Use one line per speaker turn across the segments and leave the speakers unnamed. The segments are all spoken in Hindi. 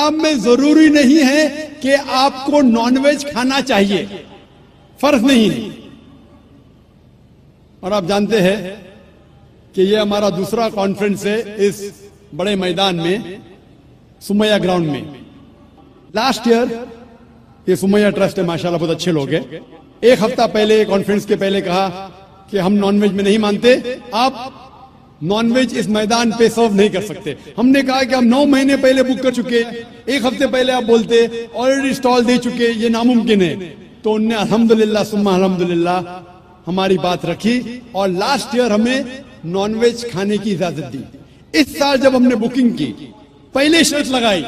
अब में जरूरी नहीं है कि आपको नॉनवेज खाना चाहिए, फर्ज नहीं है। और आप जानते हैं कि ये हमारा दूसरा कॉन्फ्रेंस है इस बड़े मैदान में, सुमैया ग्राउंड में। लास्ट ईयर ये सुमैया ट्रस्ट है, माशाल्लाह बहुत अच्छे लोग हैं। एक हफ्ता पहले कॉन्फ्रेंस के पहले कहा कि हम नॉनवेज में नहीं मानते, आप नॉनवेज इस मैदान पे सर्व नहीं कर सकते। हमने कहा कि हम 9 महीने पहले बुक कर चुके, एक हफ्ते पहले आप बोलते ऑलरेडी स्टॉल दे चुके, ये नामुमकिन है। तो उनने अल्हम्दुलिल्लाह सुम्मा अल्हम्दुलिल्लाह हमारी बात रखी और लास्ट ईयर हमें नॉनवेज खाने की इजाजत दी। इस साल जब हमने बुकिंग की, पहले शर्त लगाई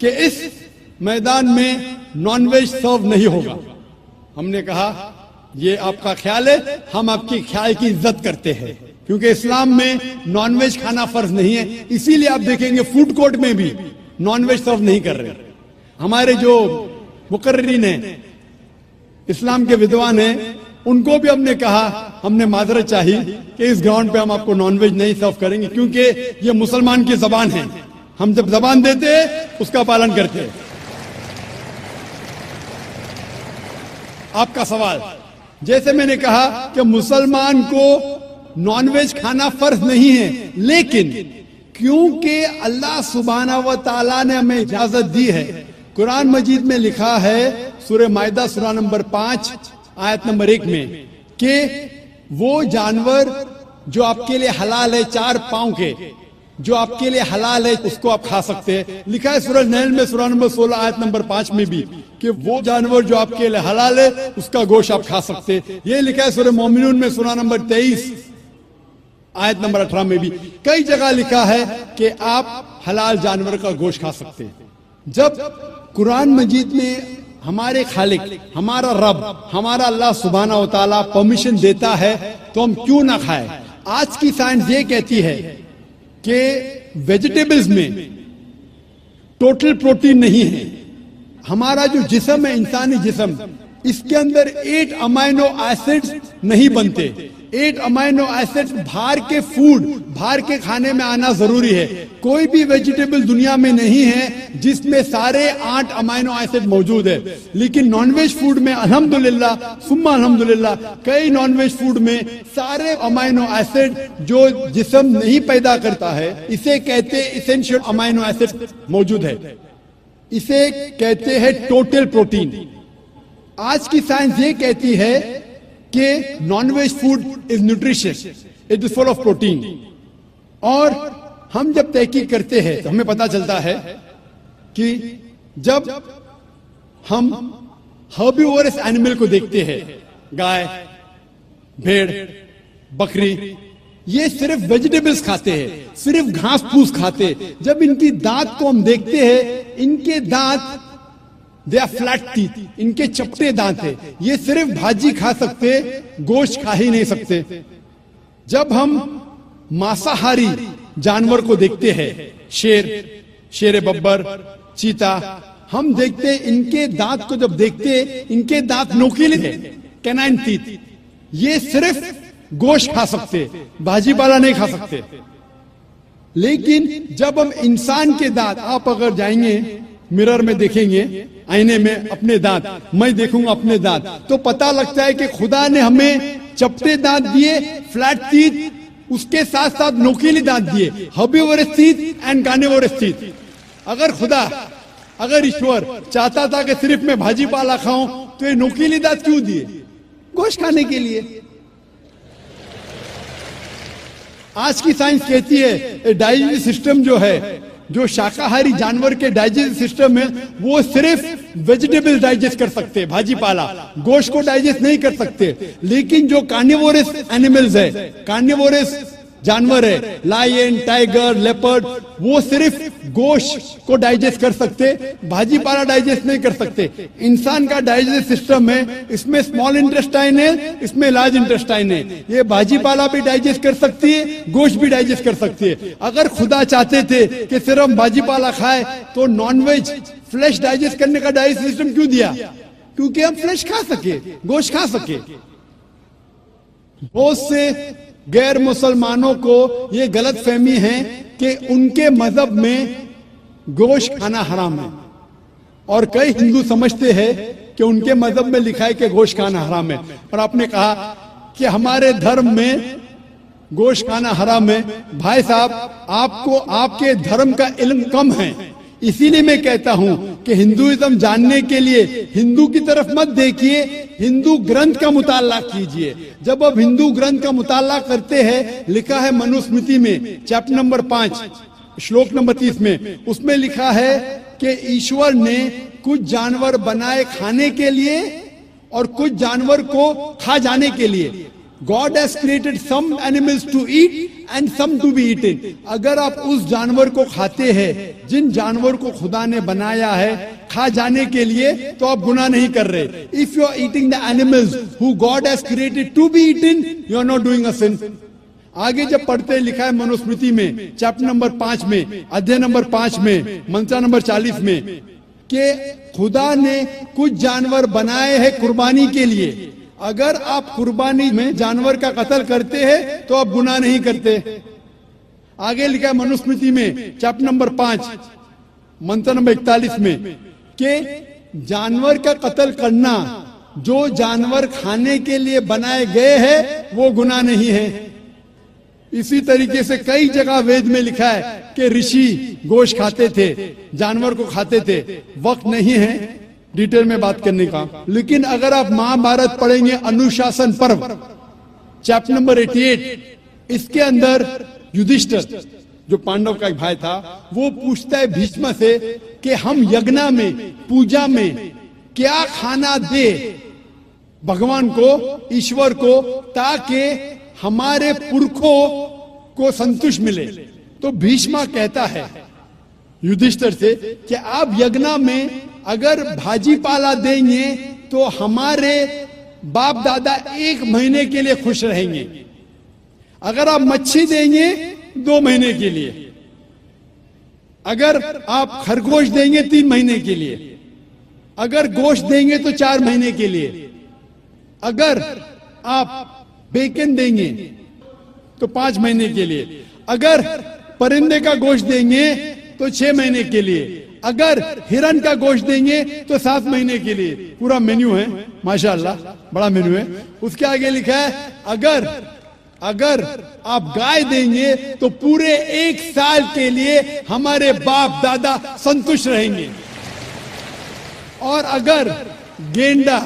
कि इस मैदान में नॉनवेज सर्व नहीं होगा। हमने कहा ये आपका ख्याल है, हम आपके ख्याल की इज्जत करते हैं, क्योंकि इस्लाम में नॉनवेज खाना फर्ज नहीं है। इसीलिए आप देखेंगे फूड कोर्ट में भी नॉनवेज सर्व नहीं कर रहे। हमारे जो मुकर्रिरीन हैं, इस्लाम के विद्वान हैं, उनको भी हमने कहा, हमने माजरत चाहिए कि इस ग्राउंड पे हम आपको नॉनवेज नहीं सर्व करेंगे, क्योंकि ये मुसलमान की जबान है। हम जब जबान देते हैं उसका पालन करते हैं। आपका सवाल, जैसे मैंने कहा कि मुसलमान को नॉनवेज खाना फर्ज नहीं है, लेकिन क्योंकि अल्लाह सुब्हाना व तआला ने हमें इजाजत दी है। कुरान मजीद में लिखा है सूरह माइदा सूरा नंबर 5 आयत नंबर 1 में कि वो जानवर जो आपके लिए हलाल है, 4 पांव के, जो आपके लिए हलाल है उसको आप खा सकते हैं। लिखा है सूरह नहल में सूरा नंबर 16 आयत नंबर 5 में भी कि वो जानवर जो आपके लिए हलाल है उसका गोश्त आप खा सकते हैं। ये लिखा है सूरह मोमिनून में सूरा नंबर 23 आयत नंबर 18 में भी। कई जगह लिखा है कि आप हलाल जानवर का गोश्त खा सकते हैं। जब कुरान मजीद में हमारे खालिक, हमारा रब, हमारा अल्लाह सुब्हाना व तआला परमिशन देता है तो हम क्यों ना खाएं। आज की साइंस ये कहती है कि वेजिटेबल्स में टोटल प्रोटीन नहीं है। हमारा जो जिस्म है, इंसानी जिस्म, इसके अंदर 8 अमाइनो एसिड्स नहीं बनते। 8 अमाइनो एसिड्स बाहर के फूड, बाहर के खाने में आना जरूरी है। कोई भी वेजिटेबल दुनिया में नहीं है जिसमें सारे 8 अमाइनो एसिड मौजूद है। लेकिन नॉनवेज फूड में अल्हम्दुलिल्लाह सुम्मा अल्हम्दुलिल्लाह कई नॉनवेज फूड में सारे अमाइनो एसिड जो जिस्म नहीं पैदा करता है, इसे कहते हैं इसेंशियल अमाइनो एसिड मौजूद है। इसे कहते हैं टोटल प्रोटीन। आज की साइंस ये कहती है कि non veg food is nutritious, it is full of protein. और हम जब तहकीक करते हैं तो हमें पता चलता है कि जब हम हर्बिवोरस एनिमल को देखते हैं, गाय, भेड़, बकरी, ये सिर्फ वेजिटेबल्स खाते हैं, सिर्फ घास फूस खाते हैं। जब इनकी दांत को हम देखते हैं, इनके दांत दे आर फ्लैट टीथ, इनके चपटे दांत है। ये सिर्फ भाजी खा सकते, गोश्त खा ही नहीं सकते। जब हम मांसाहारी जानवर को देखते हैं, शेर, शेर बब्बर, चीता, हम देखते हैं इनके दांत को जब देखते हैं, इनके दांत नोकीले हैं, कैनाइन टीथ। ये सिर्फ गोश्त खा सकते, भाजी पाला नहीं खा सकते। लेकिन जब हम इंसान के दांत, आप अगर जाएंगे मिरर में देखेंगे, आईने में अपने दांत, मैं देखूंगा अपने दांत, तो पता लगता है कि खुदा ने हमें चपटे दांत दिए, फ्लैट टीथ, उसके साथ साथ नोकीले दांत दिए, herbivores teeth and carnivorous teeth. अगर खुदा, अगर ईश्वर चाहता था कि सिर्फ मैं भाजी पाला खाऊं तो ये नोकीले दांत क्यों दिए? गोश्त खाने के लिए। आज की साइंस कहती है डाइजेस्टिव सिस्टम जो है, जो शाकाहारी जानवर के डाइजेस्टिव सिस्टम है, वो सिर्फ वेजिटेबल डाइजेस्ट कर सकते हैं, भाजी पाला, गोश्त को डाइजेस्ट नहीं कर सकते। लेकिन जो कार्निवोरस एनिमल्स है, कार्निवोरस जानवर है, लायन, टाइगर, लेपर्ड, वो सिर्फ गोश्त को डाइजेस्ट कर सकते, भाजी पाला डाइजेस्ट नहीं कर सकते। इंसान का डाइजेस्टिव सिस्टम है, इसमें स्मॉल इंटेस्टाइन है, इसमें लार्ज इंटेस्टाइन है। ये भाजी पाला भी डाइजेस्ट कर सकती है, गोश्त भी डाइजेस्ट कर सकती है। अगर खुदा चाहते थे कि सिर्फ हम भाजी पाला खाए तो नॉनवेज फ्लेश डाइजेस्ट करने का डाइजेस्टिव सिस्टम क्यों दिया? क्योंकि हम फ्लेश खा सके, गोश्त खा सके। बहुत से गैर मुसलमानों को ये गलत फहमी है कि उनके मजहब में गोश्त खाना हराम है। और कई हिंदू समझते हैं कि उनके मजहब में लिखा है कि गोश्त खाना हराम है, और आपने कहा कि हमारे धर्म में गोश्त खाना हराम है। भाई साहब, आपको आपके धर्म का इल्म कम है, इसीलिए मैं कहता हूं कि हिंदुइज्म जानने के लिए हिंदू की तरफ मत देखिए, हिंदू ग्रंथ का मुताला कीजिए। जब आप हिंदू ग्रंथ का मुताला करते हैं, लिखा है मनुस्मृति में चैप्टर नंबर 5 श्लोक नंबर 30 में, उसमें लिखा है कि ईश्वर ने कुछ जानवर बनाए खाने के लिए और कुछ जानवर को खा जाने के लिए। God has created some animals to eat and some to be eaten. अगर आप उस जानवर को खाते हैं जिन जानवर को खुदा ने बनाया है खा जाने के लिए, तो आप गुनाह नहीं कर रहे। If you are eating the animals who God has created to be eaten, you are not doing a sin. आगे जब पढ़ते लिखा है मनुस्मृति में चैप्टर नंबर 5 में अध्याय नंबर 5 में मंत्र नंबर 40 में कि खुदा ने कुछ जानवर बनाए हैं कुर्बानी के लिए। अगर आप कुर्बानी में जानवर का कत्ल करते हैं तो आप गुनाह नहीं करते। आगे लिखा है मनुस्मृति में चैप्टर नंबर 5 मंत्र नंबर 41 में कि जानवर का कत्ल करना जो जानवर खाने के लिए बनाए गए हैं वो गुनाह नहीं है। इसी तरीके से कई जगह वेद में लिखा है कि ऋषि गोश्त खाते थे, जानवर को खाते थे। वक्त नहीं है डिटेल में बात करने का, लेकिन अगर आप महाभारत पढ़ेंगे अनुशासन पर्व चैप्टर नंबर 88, इसके अंदर युधिष्ठिर जो पांडव का एक भाई था वो पूछता है भीष्म से कि हम यज्ञ में पूजा में क्या खाना दे भगवान को, ईश्वर को, ताकि हमारे पुरखों को संतुष्ट मिले। तो भीष्म कहता है युधिष्ठिर से कि आप यज्ञ में अगर भाजी पाला देंगे तो हमारे बाप दादा 1 महीने के लिए खुश रहेंगे। अगर आप मच्छी देंगे 2 महीने के लिए, अगर आप खरगोश देंगे 3 महीने के लिए, अगर गोश्त देंगे तो 4 महीने के लिए, अगर आप बेकन देंगे तो 5 महीने के लिए, अगर परिंदे का गोश्त देंगे तो 6 महीने के लिए, अगर हिरन का गोश्त देंगे तो 7 महीने के लिए। पूरा मेन्यू है माशाअल्लाह, बड़ा मेन्यू है। उसके आगे लिखा है अगर आप गाय देंगे तो पूरे 1 साल के लिए हमारे बाप दादा संतुष्ट रहेंगे, और अगर गेंडा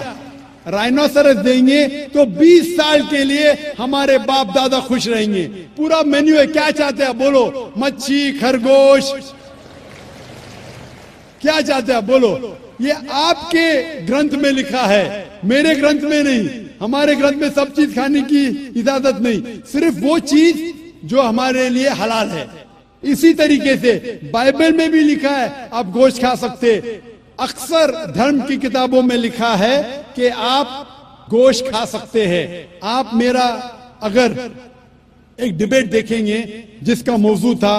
राइनोसरस देंगे तो 20 साल के लिए हमारे बाप दादा खुश रहेंगे। पूरा मेन्यू है। क्या चाहते हैं बोलो? मच्छी, खरगोश, क्या चाहते हैं बोलो? ये आपके ग्रंथ में लिखा है, मेरे ग्रंथ में नहीं। हमारे ग्रंथ में सब चीज खाने की इजाजत नहीं, सिर्फ वो चीज जो हमारे लिए हलाल है। इसी तरीके से बाइबल में भी लिखा है आप गोश्त खा सकते। अक्सर धर्म की किताबों में लिखा है कि आप गोश्त खा सकते हैं। आप मेरा अगर एक डिबेट देखेंगे जिसका मौजू था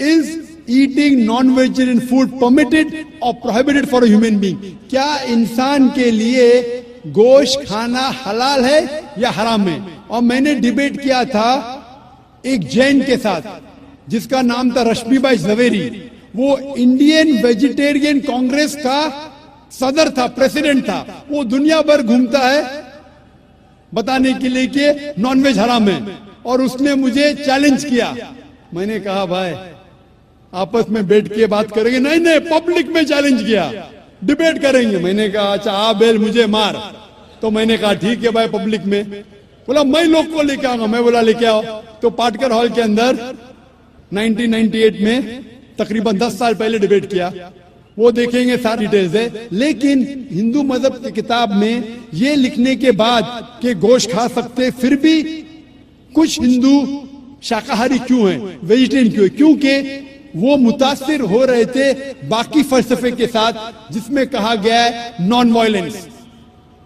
is eating non vegetarian food permitted और prohibited for a human being, क्या इंसान के लिए गोश्त खाना हलाल है या हराम है? और मैंने डिबेट किया था एक जैन के साथ जिसका नाम था रश्मिबाई झवेरी। वो इंडियन वेजिटेरियन कांग्रेस का सदर था, प्रेसिडेंट था। वो दुनिया भर घूमता है बताने के लिए कि नॉनवेज हराम है, और उसने मुझे चैलेंज किया। मैंने कहा भाई आपस में बैठ के बात करेंगे। नहीं, पब्लिक में चैलेंज किया, डिबेट करेंगे। मैंने कहा अच्छा आ बेल मुझे मार। तो मैंने कहा ठीक है भाई पब्लिक में। बोला मैं लोग को लेके आऊंगा। मैं बोला लेके आओ। तो पाटकर हॉल के अंदर 1998 में तकरीबन 10 साल पहले डिबेट किया। वो देखेंगे सारी डिटेल्स है। लेकिन हिंदू मजहब की किताब में ये लिखने के बाद कि गोश्त खा सकते, फिर भी कुछ हिंदू शाकाहारी क्यों हैं, वेजिटेरियन क्यों? क्योंकि वो मुतासिर हो रहे थे बाकी फलसफे के साथ जिसमें कहा गया है नॉन वायलेंस।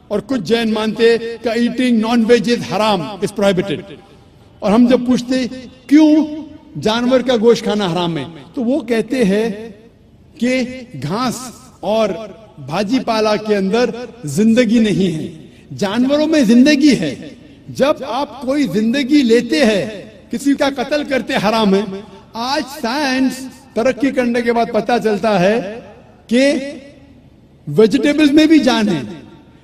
और कुछ जैन मानते कि ईटिंग नॉन वेज इज हराम, इज प्रोहिबिटेड। और हम जब पूछते क्यों जानवर का गोश्त खाना हराम है, तो वो कहते हैं कि घास और भाजी पाला के अंदर जिंदगी नहीं है, जानवरों में जिंदगी है। जब आप कोई जिंदगी लेते हैं, किसी का कत्ल करते हराम है। आज साइंस तरक्की करने के बाद पता चलता है कि वेजिटेबल्स में भी जान है,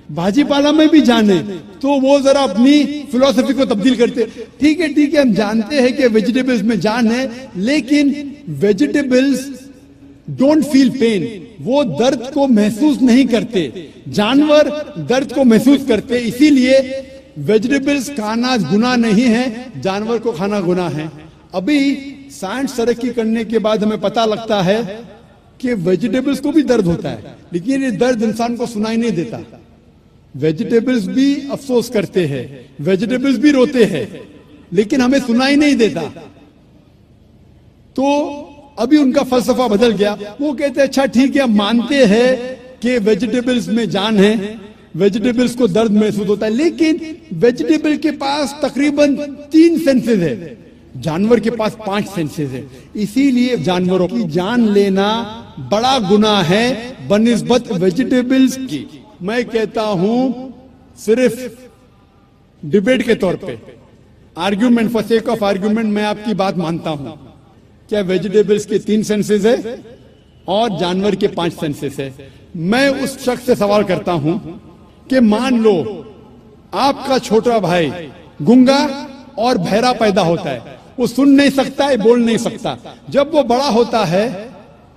भाजी पाला में भी जान है, तो वो जरा अपनी फिलॉसफी को तब्दील करते। ठीक है, हम जानते हैं कि वेजिटेबल्स में जान है, लेकिन वेजिटेबल्स डोंट फील पेन, वो दर्द को महसूस नहीं करते। जानवर दर्द को महसूस करते, इसीलिए वेजिटेबल्स खाना गुनाह नहीं है, जानवर को खाना गुनाह है। अभी साइंस तरक्की करने के बाद हमें पता लगता है कि वेजिटेबल्स को भी दर्द होता है, लेकिन ये दर्द इंसान को सुनाई नहीं देता। वेजिटेबल्स भी अफसोस करते हैं, वेजिटेबल्स भी रोते हैं, लेकिन हमें सुनाई नहीं देता। तो अभी उनका फलसफा बदल गया। वो कहते हैं अच्छा ठीक है, हम मानते हैं कि वेजिटेबल्स में जान है, वेजिटेबल्स को दर्द महसूस होता है, लेकिन वेजिटेबल के पास तकरीबन 3 सेंसेस है, जानवर के पास 5 सेंसेस है। इसीलिए जानवरों की जान लेना बड़ा गुनाह है बनिस्बत वेजिटेबल्स की। मैं कहता हूं सिर्फ डिबेट के तौर पे, argument, for sake of argument, मैं आपकी बात मानता हूं। क्या वेजिटेबल्स के 3 सेंसेस है और जानवर के 5 सेंसेस है? मैं उस शख्स से सवाल करता हूं कि मान लो आपका छोटा भाई गूंगा और बहरा पैदा होता है, वो सुन नहीं सकता है, बोल नहीं सकता। जब वो बड़ा होता है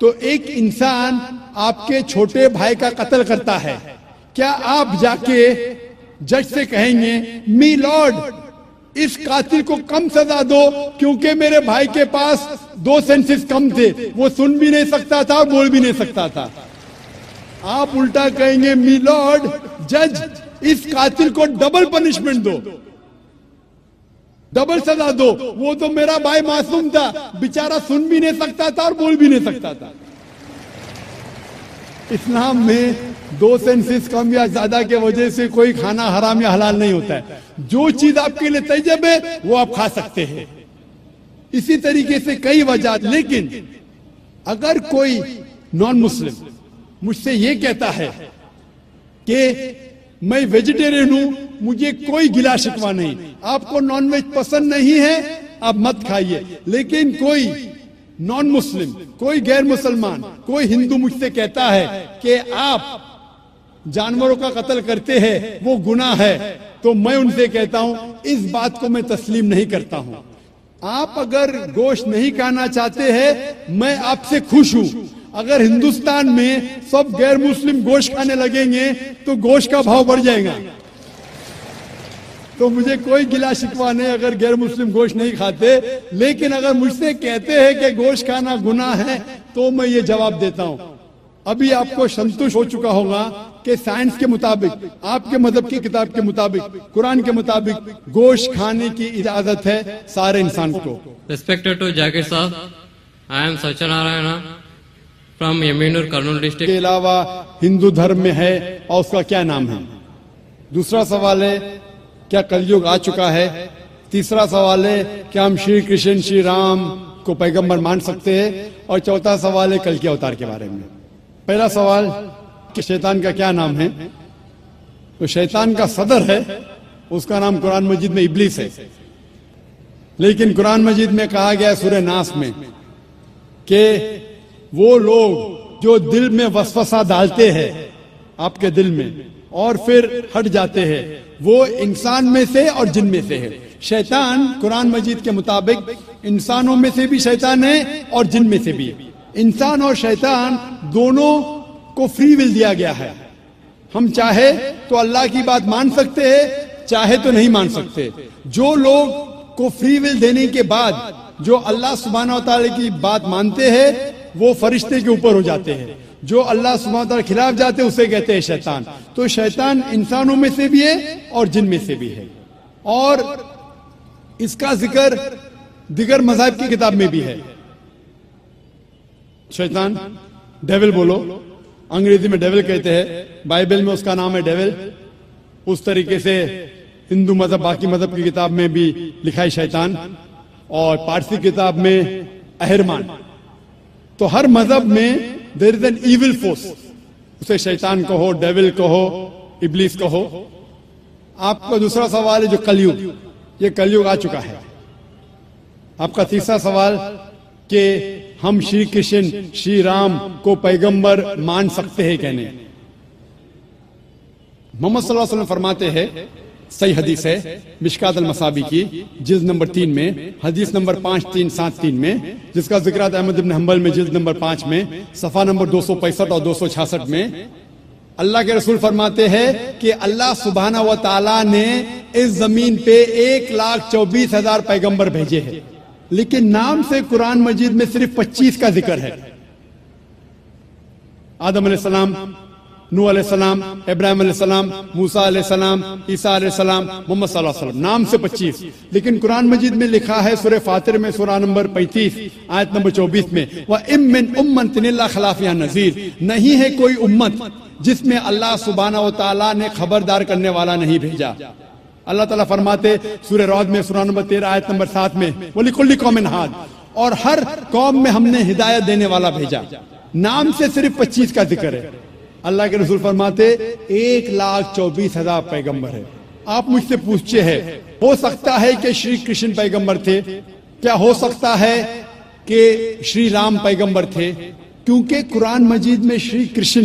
तो एक इंसान आपके छोटे भाई का कत्ल करता है, क्या आप जाके जज से कहेंगे मी लॉर्ड इस कातिल को कम सजा दो क्योंकि मेरे भाई के पास 2 सेंसेस कम थे, वो सुन भी नहीं सकता था, बोल भी नहीं सकता था? आप उल्टा कहेंगे मी लॉर्ड जज इस कातिल को डबल पनिशमेंट दो, डबल सजा दो, वो तो मेरा भाई मासूम था, बेचारा सुन भी नहीं सकता था और बोल भी नहीं सकता था। इस्लाम में 2 सेंसेस कम या ज्यादा के वजह से कोई खाना हराम या हलाल नहीं होता है। जो चीज आपके लिए तैयब है वो आप खा सकते हैं। इसी तरीके से कई वजह। लेकिन अगर कोई नॉन मुस्लिम मुझसे ये कहता है कि मैं वेजिटेरियन हूं, मुझे कोई गिला शिकवा नहीं, आपको नॉनवेज पसंद नहीं है आप मत खाइए, लेकिन कोई नॉन मुस्लिम, कोई गैर मुसलमान, कोई हिंदू मुझसे कहता है कि आप जानवरों का कत्ल करते हैं, वो गुनाह है, तो मैं उनसे कहता हूं इस बात को मैं तस्लीम नहीं करता हूं। आप अगर गोश्त नहीं खाना चाहते हैं, मैं आपसे खुश हूं। अगर हिंदुस्तान में सब गैर मुस्लिम गोश्त खाने लगेंगे तो गोश्त का भाव बढ़ जाएगा। तो मुझे कोई गिला शिकवा नहीं अगर गैर मुस्लिम गोश्त नहीं खाते, लेकिन अगर मुझसे कहते हैं कि गोश्त खाना गुनाह है तो मैं ये जवाब देता हूं। अभी आपको संतुष्ट हो चुका होगा कि साइंस के मुताबिक, आपके मजहब की किताब के मुताबिक, कुरान के मुताबिक गोश्त खाने की इजाजत है सारे इंसान को।
Respected to Jakir Saab, I am Satyanarayana from Yemenur, Kurnool district.
के अलावा हिंदू धर्म में है और उसका क्या नाम है? दूसरा सवाल है क्या कलयुग आ चुका है? तीसरा सवाल है क्या हम श्री कृष्ण श्री राम को पैगंबर मान सकते हैं? और चौथा सवाल है कल के अवतार के बारे में। पहला सवाल कि शैतान का क्या नाम है? तो शैतान का सदर है, उसका नाम कुरान मजीद में इब्लीस है, लेकिन कुरान मजीद में कहा गया सूरह नास में कि वो लोग जो दिल में वसवसा डालते हैं आपके दिल में और फिर हट जाते हैं, वो इंसान में से और जिन में से है। शैतान कुरान मजीद के मुताबिक इंसानों में से भी शैतान है और जिन में से भी। इंसान और शैतान दोनों को फ्री विल दिया गया है। हम चाहे तो अल्लाह की बात मान सकते हैं, चाहे तो नहीं मान सकते। जो लोग को फ्री विल देने के बाद जो अल्लाह सुब्हानहू व तआला की बात मानते हैं वो फरिश्ते के ऊपर हो जाते हैं, जो अल्लाह सुब्हानहू व तआला के खिलाफ जाते हैं उसे कहते हैं शैतान। तो शैतान इंसानों में से भी है और जिन में से भी है, और इसका जिक्र दिगर मज़ाहिब की किताब में भी है। शैतान डेविल बोलो, अंग्रेजी में डेविल कहते हैं, बाइबल में उसका नाम है डेविल। उस तरीके से हिंदू मजहब बाकी मजहब की किताब में भी लिखा है शैतान, और पारसी किताब में अहरमान। तो हर मजहब में there is an evil force, उसे शैतान कहो, डेविल कहो, इब्लीस कहो। आपका दूसरा सवाल है जो कलयुग, ये कलयुग आ चुका है। आपका तीसरा सवाल कि हम श्री कृष्ण श्री राम को पैगंबर मान सकते हैं कहने। मोहम्मद सल्लल्लाहु अलैहि वसल्लम फरमाते हैं, सही हदीस है मिशकात अल-मसाबी की जिल्द नंबर 3 में, हदीस नंबर 5373 में, जिसका जिक्र आता है अहमद इब्न हंबल में जिल्द नंबर 5 में, सफा नंबर 265 और 266 में। अल्लाह के रसूल फरमाते हैं कि अल्लाह सुब्हाना व तआला ने इस जमीन पे 1,24,000 पैगंबर भेजे हैं, लेकिन नाम से कुरान मजीद में सिर्फ 25 का जिक्र है। आदम अलैहिस्सलाम, नूह अलैहिस्सलाम, इब्राहिम अलैहिस्सलाम, मूसा अलैहिस्सलाम, ईसा अलैहिस्सलाम, मोहम्मद सल्लल्लाहु अलैहि वसल्लम, नाम से 25। लेकिन कुरान मजीद में लिखा है सूरह फातिर में सूरा नंबर 35 आयत नंबर 24 में, व इम मिन उम्मतिन इल्ला खला फिहा नज़ीर, नहीं है कोई उम्मत जिसमें अल्लाह सुब्हानहू व तआला ने खबरदार करने वाला नहीं भेजा। अल्लाह ताला फरमाते सूरह रअद में सूरा नंबर 13 आयत नंबर 7 में, वलिकुल्लि कौमिन हाद, और हर कौम में हमने हिदायत देने वाला भेजा। नाम से सिर्फ 25 का जिक्र है। अल्लाह के रसूल फरमाते 1,24,000 पैगंबर है। आप मुझसे पूछते हैं, हो सकता है कि श्री कृष्ण पैगंबर थे? क्या हो सकता है कि श्री राम पैगंबर थे? क्योंकि कुरान मजीद में श्री कृष्ण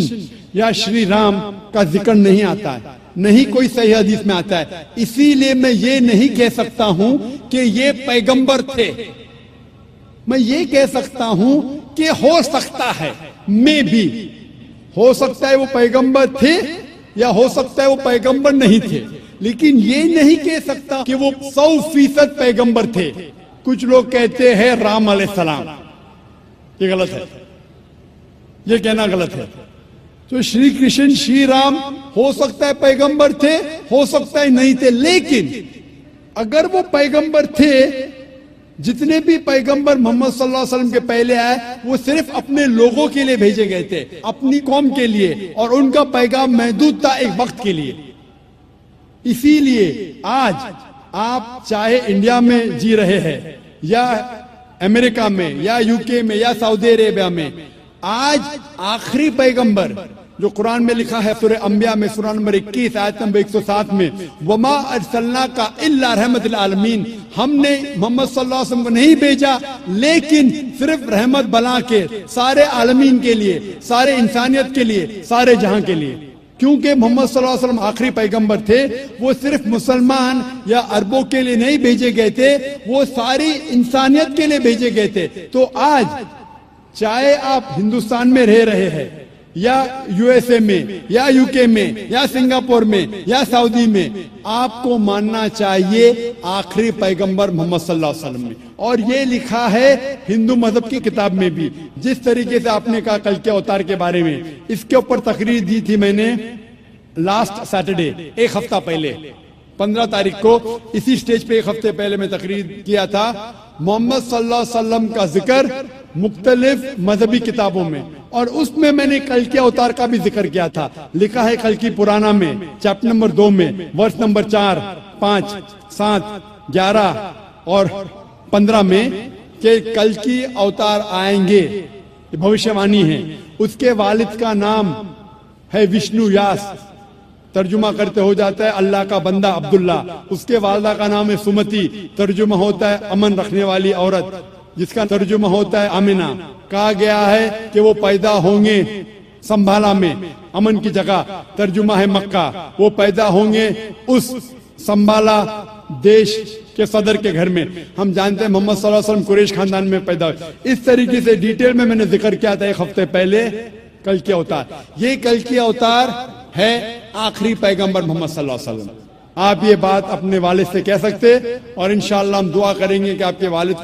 या श्री राम का जिक्र नहीं आता है, नहीं कोई सही हदीस में आता है। इसीलिए मैं ये नहीं कह सकता हूं कि ये पैगंबर थे। मैं ये कह सकता हूं कि हो सकता है, मे भी हो सकता है वो पैगंबर थे या हो सकता है वो पैगंबर नहीं थे, लेकिन ये नहीं कह सकता कि वो 100% पैगंबर थे। कुछ लोग कहते हैं राम अलैहिस्सलाम, ये गलत है, ये कहना गलत है। तो श्री कृष्ण श्री राम हो सकता है पैगंबर थे, हो सकता है नहीं थे, लेकिन अगर वो पैगंबर थे, जितने भी पैगंबर मोहम्मद सल्लल्लाहु अलैहि वसल्लम के पहले आए वो सिर्फ अपने लोगों के लिए भेजे गए थे, अपनी कौम के लिए, और उनका पैगाम महदूद था एक वक्त के लिए। इसीलिए आज आप चाहे इंडिया में जी रहे हैं या अमेरिका में या यूके में या सऊदी अरेबिया में, आज आखिरी पैगंबर जो कुरान में लिखा है सूरह अंबिया में सूरा नंबर 21 आयत नंबर 107 में, वमा अरसलना का इल्ला रहमतुल आलमीन, हमने मोहम्मद सल्लल्लाहु अलैहि वसल्लम को नहीं भेजा लेकिन सिर्फ रहमत बना के सारे आलमीन के लिए, सारे इंसानियत के लिए, सारे जहां के लिए। क्योंकि मोहम्मद सल्लल्लाहु अलैहि वसल्लम आखिरी पैगंबर थे, वो सिर्फ मुसलमान या अरबों के लिए नहीं भेजे गए थे, वो सारी इंसानियत के लिए भेजे गए थे। तो आज चाहे आप हिंदुस्तान में रह रहे हैं या यूएसए में या यूके में या सिंगापुर में या सऊदी में, आपको मानना चाहिए आखिरी पैगंबर मोहम्मद सल्लल्लाहु अलैहि वसल्लम ने। और ये लिखा है हिंदू मजहब की किताब में भी। जिस तरीके से आपने कहा कल के अवतार के बारे में, इसके ऊपर तकरीर दी थी मैंने लास्ट सैटरडे, एक हफ्ता पहले 15 तारीख को इसी स्टेज पे एक हफ्ते पहले मैं तकरीर किया था। मोहम्मद सल्लल्लाहु अलैहि वसल्लम का जिक्र मुख्तलिफ मजहबी किताबों में, और उसमें मैंने कल के अवतार का भी जिक्र किया था। लिखा है कल की पुराना में चैप्टर नंबर 2 में वर्ष नंबर 4, 5, 7, 11 और 15 में कि कल की अवतार आएंगे, भविष्यवाणी है। उसके वालिद का नाम है विष्णु यास, तर्जुमा करते हो जाता है अल्लाह का बंदा अब्दुल्ला। उसके वालदा का नाम है सुमति, तर्जुमा होता है अमन रखने वाली औरत, जिसका तर्जुमा होता है आमिना। कहा गया है कि वो पैदा होंगे संभाला में, अमन की जगह, तर्जुमा है मक्का। वो पैदा होंगे उस संभाला देश के सदर के घर में। हम जानते हैं मोहम्मद सल्लल्लाहु अलैहि वसल्लम कुरैश खानदान में पैदा हुए। इस तरीके से डिटेल में मैंने जिक्र किया था एक हफ्ते पहले कल की अवतार। ये कल की अवतार है आखिरी पैगंबर मोहम्मद सल्लल्लाहु अलैहि वसल्लम। आप ये बात अपने वालिद से कह सकते, और इंशाअल्लाह हम दुआ करेंगे कि आपके वालिद को